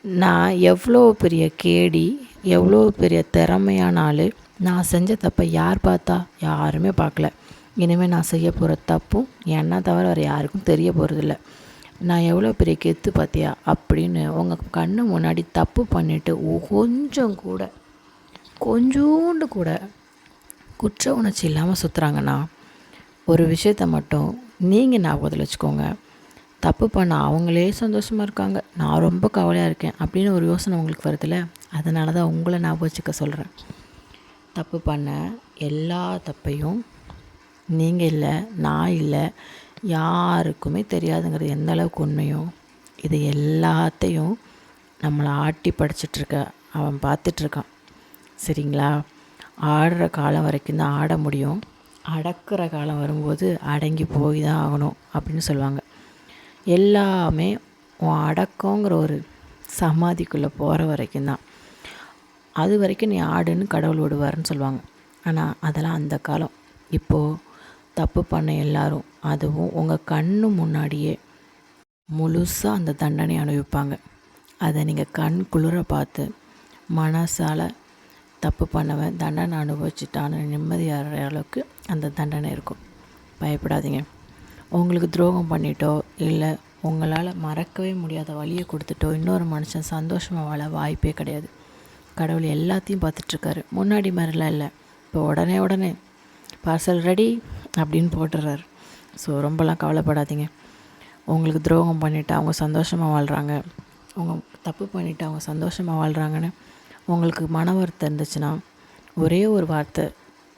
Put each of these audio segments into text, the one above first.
நான் எவ்வளோ பெரிய கேடி, எவ்வளோ பெரிய திறமையான ஆள், நான் செஞ்ச தப்பை யார் பார்த்தா? யாருமே பார்க்கல. இனிமேல் நான் செய்ய போகிற தப்பும் என்னை தவிர வேறு யாருக்கும் தெரிய போகிறதில்ல. நான் எவ்வளோ பெரிய கெத்து பார்த்தியா அப்படின்னு உங்கள் கண்ணு முன்னாடி தப்பு பண்ணிவிட்டு கொஞ்சம் கூட, கொஞ்சோண்டு கூட குற்ற உணர்ச்சி இல்லாமல் சுற்றுறாங்கன்னா, ஒரு விஷயத்த மட்டும் நீங்கள் ஞாபகத்தில் வச்சுக்கோங்க. தப்பு பண்ண அவங்களே சந்தோஷமாக இருக்காங்க, நான் ரொம்ப கவலையாக இருக்கேன் அப்படின்னு ஒரு யோசனை உங்களுக்கு வருதுல்ல, அதனால தான் உங்களை ஞாபகம் வச்சுக்க சொல்கிறேன். தப்பு பண்ண எல்லா தப்பையும் நீங்கள் இல்லை, நான் இல்லை, யாருக்குமே தெரியாதுங்கிறது எந்த அளவுக்கு உண்மையோ, இது எல்லாத்தையும் நம்மளை ஆட்டி படிச்சிட்ருக்க அவன் பார்த்துட்ருக்கான். சரிங்களா? ஆடுற காலம் வரைக்கும் தான் ஆட முடியும், அடக்கிற காலம் வரும்போது அடங்கி போய் தான் ஆகணும் அப்படின்னு சொல்லுவாங்க. எல்லாமே உன் அடக்கங்கிற ஒரு சமாதிக்குள்ளே போகிற வரைக்கும் தான். அது வரைக்கும் நீ ஆடுன்னு கடவுள் விடுவார்னு சொல்லுவாங்க. ஆனால் அதெல்லாம் அந்த காலம். இப்போது தப்பு பண்ண எல்லாரும், அதுவும் உங்கள் கண்ணு முன்னாடியே முழுசாக அந்த தண்டனை அனுபவிப்பாங்க. அதை நீங்கள் கண் குளிர பார்த்து மனசால் தப்பு பண்ணவன் தண்டனை அனுபவிச்சிட்டான்னு நிம்மதியாகிற அளவுக்கு அந்த தண்டனை இருக்கும். பயப்படாதீங்க. உங்களுக்கு துரோகம் பண்ணிட்டோ, இல்லை உங்களால் மறக்கவே முடியாத வழியை கொடுத்துட்டோ இன்னொரு மனுஷன் சந்தோஷமாக வாழ வாய்ப்பே கிடையாது. கடவுள் எல்லாத்தையும் பார்த்துட்ருக்காரு. முன்னாடி மாதிரிலாம் இல்லை, இப்போ உடனே பார்சல் ரெடி அப்படின்னு போட்டுடுறாரு. ஸோ ரொம்பலாம் கவலைப்படாதீங்க. உங்களுக்கு துரோகம் பண்ணிவிட்டு அவங்க சந்தோஷமாக வாழ்கிறாங்க, அவங்க தப்பு பண்ணிவிட்டு அவங்க சந்தோஷமாக வாழ்கிறாங்கன்னு உங்களுக்கு மன வருத்தம் இருந்துச்சுன்னா, ஒரே ஒரு வார்த்தை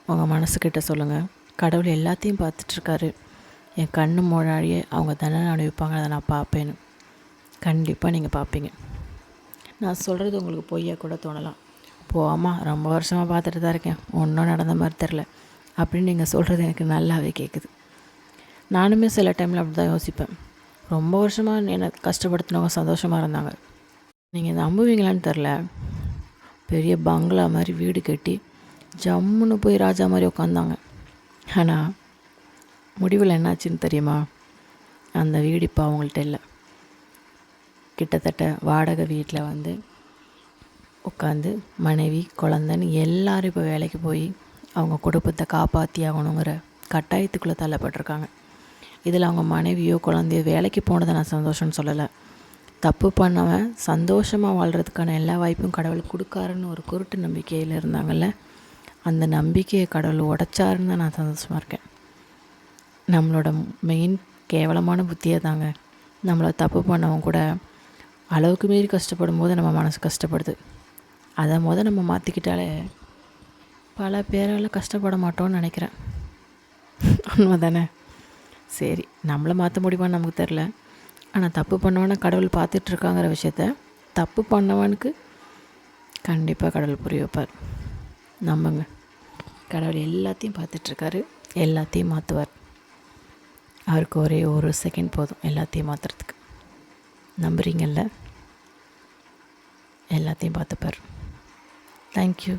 உங்கள் மனசுக்கிட்ட சொல்லுங்கள். கடவுள் எல்லாத்தையும் பார்த்துட்ருக்காரு, என் கண்ணு முன்னாடியே அவங்க தண்டனை அனுபவிப்பாங்க, அதை நான் பார்ப்பேன்னு. கண்டிப்பாக நீங்கள் பார்ப்பீங்க. நான் சொல்கிறது உங்களுக்கு பொய்யா கூட தோணலாம். ஆமாம், ரொம்ப வருஷமாக பார்த்துட்டு தான் இருக்கேன், ஒன்றும் நடந்த மாதிரி தெரில அப்படின்னு நீங்கள் சொல்கிறது எனக்கு நல்லாவே கேட்குது. நானுமே சில டைமில் அப்படி தான் யோசிப்பேன். ரொம்ப வருஷமாக என்னை கஷ்டப்படுத்தினவங்க சந்தோஷமாக இருந்தாங்க. நீங்கள் நம்புவீங்களான்னு தெரில, பெரிய பங்களா மாதிரி வீடு கட்டி ஜம்முன்னு போய் ராஜா மாதிரி உட்காந்தாங்க. ஆனால் முடிவில் என்னாச்சுன்னு தெரியுமா? அந்த வீடு இப்போ அவங்கள்ட்ட இல்லை. கிட்டத்தட்ட வாடகை வீட்டில் வந்து உட்காந்து மனைவி குழந்தைன்னு எல்லோரும் இப்போ வேலைக்கு போய் அவங்க குடும்பத்தை காப்பாற்றி ஆகணுங்கிற கட்டாயத்துக்குள்ளே தள்ளப்பட்டிருக்காங்க. இதில் அவங்க மனைவியோ குழந்தையோ வேலைக்கு போனதை நான் சந்தோஷம்னு சொல்லலை. தப்பு பண்ணவன் சந்தோஷமாக வாழ்கிறதுக்கான எல்லா வாய்ப்பும் கடவுள் கொடுக்காருன்னு ஒரு குருட்டு நம்பிக்கையில் இருந்தாங்கல்ல, அந்த நம்பிக்கையை கடவுள் உடைச்சாருன்னு தான் நான் சந்தோஷமாக இருக்கேன். நம்மளோட மெயின் கேவலமான புத்தியே தாங்க நம்மளை தப்பு பண்ணவங்க கூட அளவுக்கு மீறி கஷ்டப்படும் போது நம்ம மனசு கஷ்டப்படுது. அதை நம்ம மாற்றிக்கிட்டாலே பல பேரால் கஷ்டப்பட மாட்டோம்னு நினைக்கிறேன். உண்மை தானே? சரி, நம்மளை மாற்ற முடியுமான்னு நமக்கு தெரில. ஆனால் தப்பு பண்ணவனை கடவுள் பார்த்துட்ருக்காங்கிற விஷயத்த தப்பு பண்ணவனுக்கு கண்டிப்பாக கடவுள் புரிய வைப்பார். நம்புங்க, கடவுள் எல்லாத்தையும் பார்த்துட்ருக்காரு, எல்லாத்தையும் மாற்றுவார். அவருக்கு ஒரே ஒரு செகண்ட் போதும் எல்லாத்தையும் மாற்றுறதுக்கு. நம்புறீங்கள்ல? எல்லாத்தையும் பார்த்துப்பார். தேங்க்யூ.